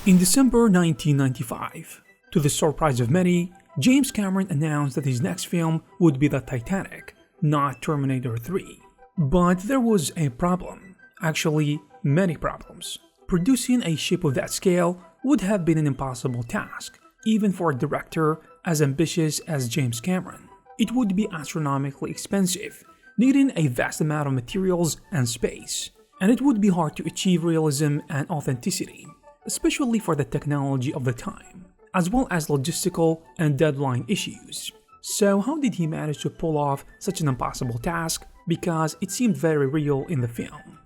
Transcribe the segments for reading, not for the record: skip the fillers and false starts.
In December 1995, to the surprise of many, James Cameron announced that his next film would be the Titanic, not Terminator 3. But there was a problem. Actually, many problems. Producing a ship of that scale would have been an impossible task, even for a director as ambitious as James Cameron. It would be astronomically expensive, needing a vast amount of materials and space, and it would be hard to achieve realism and authenticity, especially for the technology of the time, as well as logistical and deadline issues. So how did he manage to pull off such an impossible task? Because it seemed very real in the film.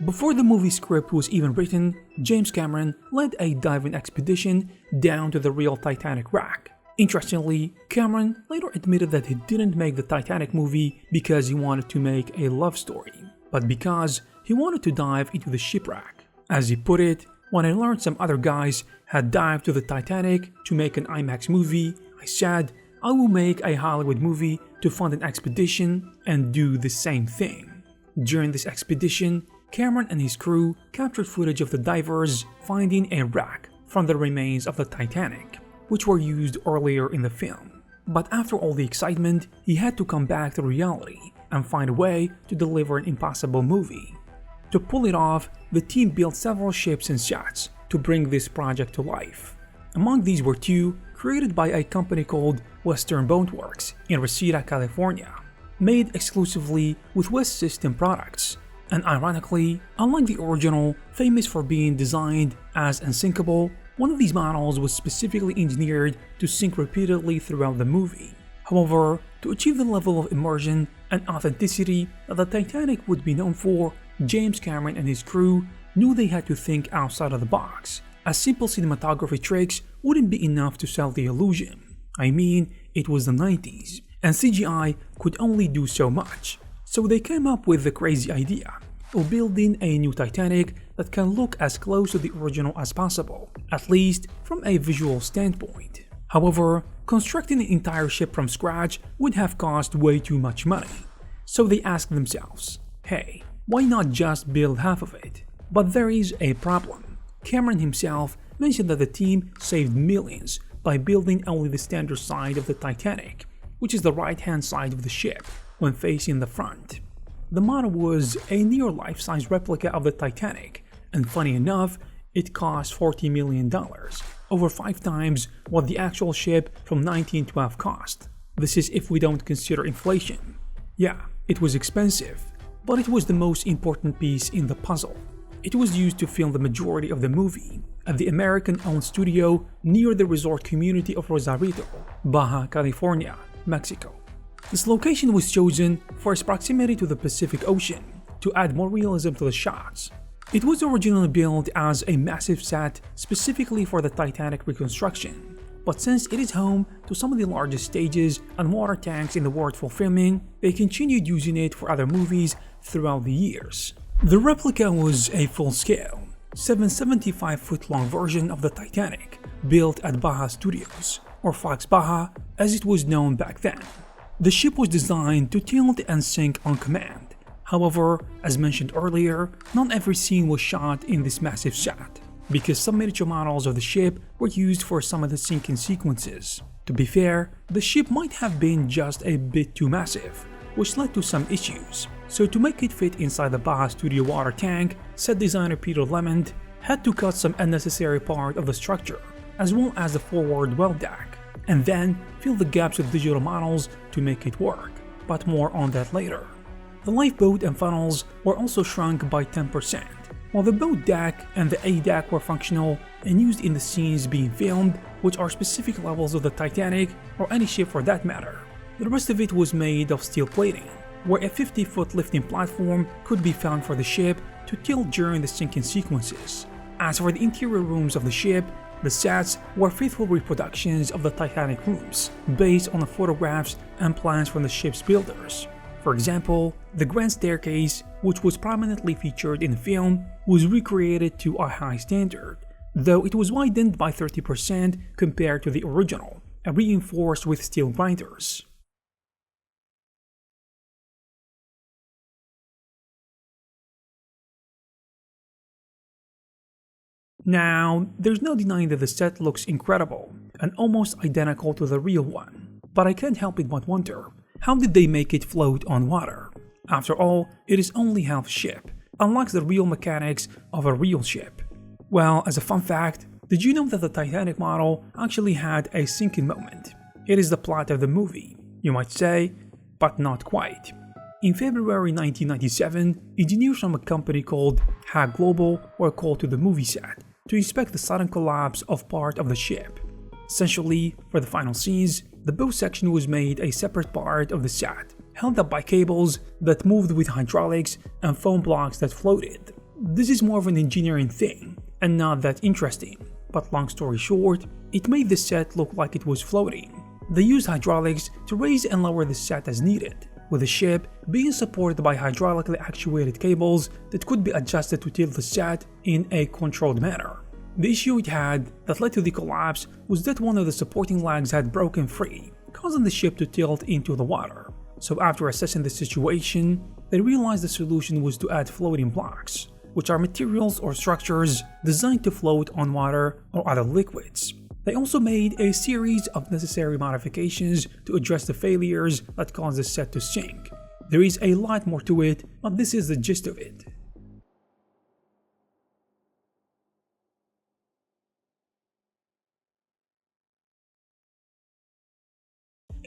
Before the movie script was even written, James Cameron led a diving expedition down to the real Titanic wreck. Interestingly, Cameron later admitted that he didn't make the Titanic movie because he wanted to make a love story, but because he wanted to dive into the shipwreck. As he put it, "When I learned some other guys had dived to the Titanic to make an IMAX movie, I said, I will make a Hollywood movie to fund an expedition and do the same thing." During this expedition, Cameron and his crew captured footage of the divers finding a wreck from the remains of the Titanic, which were used earlier in the film. But after all the excitement, he had to come back to reality and find a way to deliver an impossible movie. To pull it off, the team built several ships and sets to bring this project to life. Among these were two created by a company called Western Boatworks in Reseda, California, made exclusively with West System products. And ironically, unlike the original, famous for being designed as unsinkable, one of these models was specifically engineered to sink repeatedly throughout the movie. However, to achieve the level of immersion and authenticity that the Titanic would be known for, James Cameron and his crew knew they had to think outside of the box, as simple cinematography tricks wouldn't be enough to sell the illusion. I mean, it was the 90s, and CGI could only do so much. So they came up with the crazy idea of building a new Titanic that can look as close to the original as possible, at least from a visual standpoint. However, constructing the entire ship from scratch would have cost way too much money. So they asked themselves, hey, why not just build half of it? But there is a problem. Cameron himself mentioned that the team saved millions by building only the standard side of the Titanic, which is the right-hand side of the ship when facing the front. The model was a near life-size replica of the Titanic, and funny enough, it cost $40 million, over 5 times what the actual ship from 1912 cost. This is if we don't consider inflation. Yeah, it was expensive, but it was the most important piece in the puzzle. It was used to film the majority of the movie at the American-owned studio near the resort community of Rosarito, Baja California, Mexico. This location was chosen for its proximity to the Pacific Ocean to add more realism to the shots. It was originally built as a massive set specifically for the Titanic reconstruction, but since it is home to some of the largest stages and water tanks in the world for filming, they continued using it for other movies throughout the years. The replica was a full-scale, 775-foot-long version of the Titanic, built at Baja Studios, or Fox Baja as it was known back then. The ship was designed to tilt and sink on command. However, as mentioned earlier, not every scene was shot in this massive set, because some miniature models of the ship were used for some of the sinking sequences. To be fair, the ship might have been just a bit too massive, which led to some issues. So to make it fit inside the Baja Studio water tank, set designer Peter Lemond had to cut some unnecessary part of the structure, as well as the forward well deck, and then fill the gaps with digital models to make it work, but more on that later. The lifeboat and funnels were also shrunk by 10%, while the boat deck and the A deck were functional and used in the scenes being filmed, which are specific levels of the Titanic or any ship for that matter. The rest of it was made of steel plating, where a 50-foot lifting platform could be found for the ship to tilt during the sinking sequences. As for the interior rooms of the ship, the sets were faithful reproductions of the Titanic rooms, based on the photographs and plans from the ship's builders. For example, the grand staircase, which was prominently featured in the film, was recreated to a high standard, though it was widened by 30% compared to the original, and reinforced with steel grinders. Now, there's no denying that the set looks incredible and almost identical to the real one, but I can't help it but wonder, how did they make it float on water? After all, it is only half ship, unlike the real mechanics of a real ship. Well, as a fun fact, did you know that the Titanic model actually had a sinking moment? It is the plot of the movie, you might say, but not quite. In February 1997, engineers from a company called Hack Global were called to the movie set to inspect the sudden collapse of part of the ship. Essentially, for the final scenes, the bow section was made a separate part of the set, held up by cables that moved with hydraulics and foam blocks that floated. This is more of an engineering thing, and not that interesting, but long story short, it made the set look like it was floating. They used hydraulics to raise and lower the set as needed, with the ship being supported by hydraulically actuated cables that could be adjusted to tilt the set in a controlled manner. The issue it had that led to the collapse was that one of the supporting legs had broken free, causing the ship to tilt into the water. So after assessing the situation, they realized the solution was to add floating blocks, which are materials or structures designed to float on water or other liquids. They also made a series of necessary modifications to address the failures that caused the set to sink. There is a lot more to it, but this is the gist of it.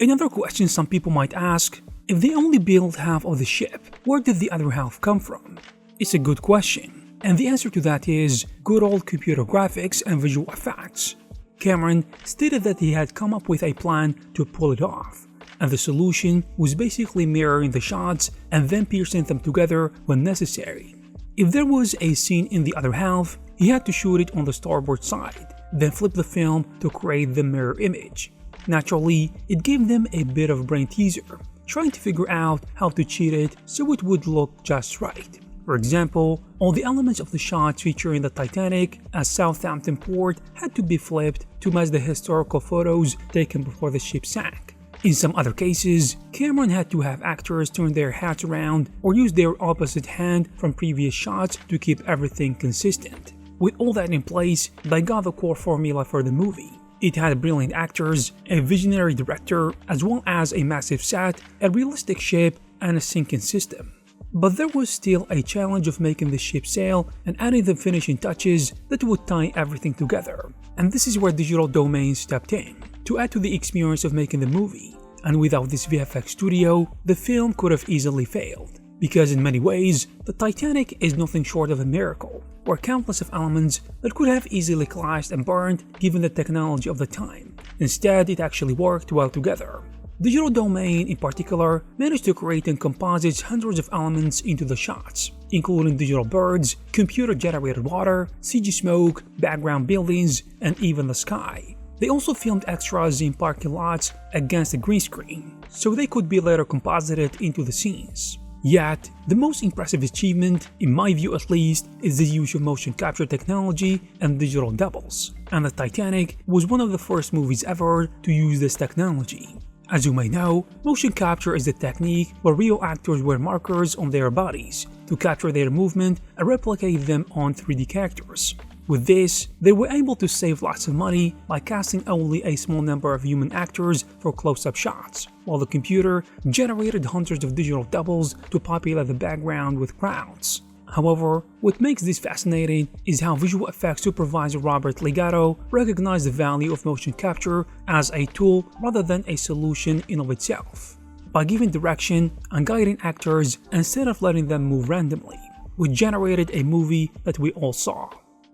Another question some people might ask, if they only built half of the ship, where did the other half come from? It's a good question, and the answer to that is good old computer graphics and visual effects. Cameron stated that he had come up with a plan to pull it off, and the solution was basically mirroring the shots and then piecing them together when necessary. If there was a scene in the other half, he had to shoot it on the starboard side, then flip the film to create the mirror image. Naturally, it gave them a bit of brain teaser, trying to figure out how to cheat it so it would look just right. For example, all the elements of the shots featuring the Titanic as Southampton port had to be flipped to match the historical photos taken before the ship sank. In some other cases, Cameron had to have actors turn their hats around or use their opposite hand from previous shots to keep everything consistent. With all that in place, they got the core formula for the movie. It had brilliant actors, a visionary director, as well as a massive set, a realistic ship, and a sinking system. But there was still a challenge of making the ship sail and adding the finishing touches that would tie everything together. And this is where Digital Domain stepped in, to add to the experience of making the movie. And without this VFX studio, the film could have easily failed. Because in many ways, the Titanic is nothing short of a miracle, where countless of elements that could have easily clashed and burned given the technology of the time. Instead, it actually worked well together. Digital Domain in particular managed to create and composite hundreds of elements into the shots, including digital birds, computer-generated water, CG smoke, background buildings, and even the sky. They also filmed extras in parking lots against the green screen, so they could be later composited into the scenes. Yet, the most impressive achievement, in my view at least, is the use of motion capture technology and digital doubles, and the Titanic was one of the first movies ever to use this technology. As you may know, motion capture is the technique where real actors wear markers on their bodies to capture their movement and replicate them on 3D characters. With this, they were able to save lots of money by casting only a small number of human actors for close-up shots, while the computer generated hundreds of digital doubles to populate the background with crowds. However, what makes this fascinating is how visual effects supervisor Robert Legato recognized the value of motion capture as a tool rather than a solution in of itself, by giving direction and guiding actors instead of letting them move randomly, which generated a movie that we all saw.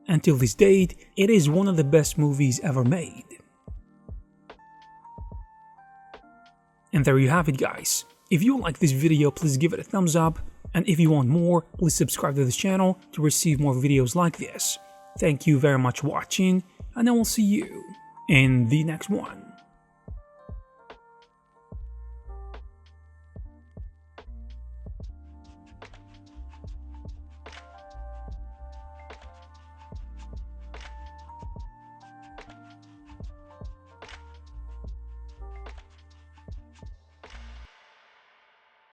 Until this date, it is one of the best movies ever made. And there you have it, guys. If you like this video, please give it a thumbs up. And if you want more, please subscribe to this channel to receive more videos like this. Thank you very much for watching, and I will see you in the next one.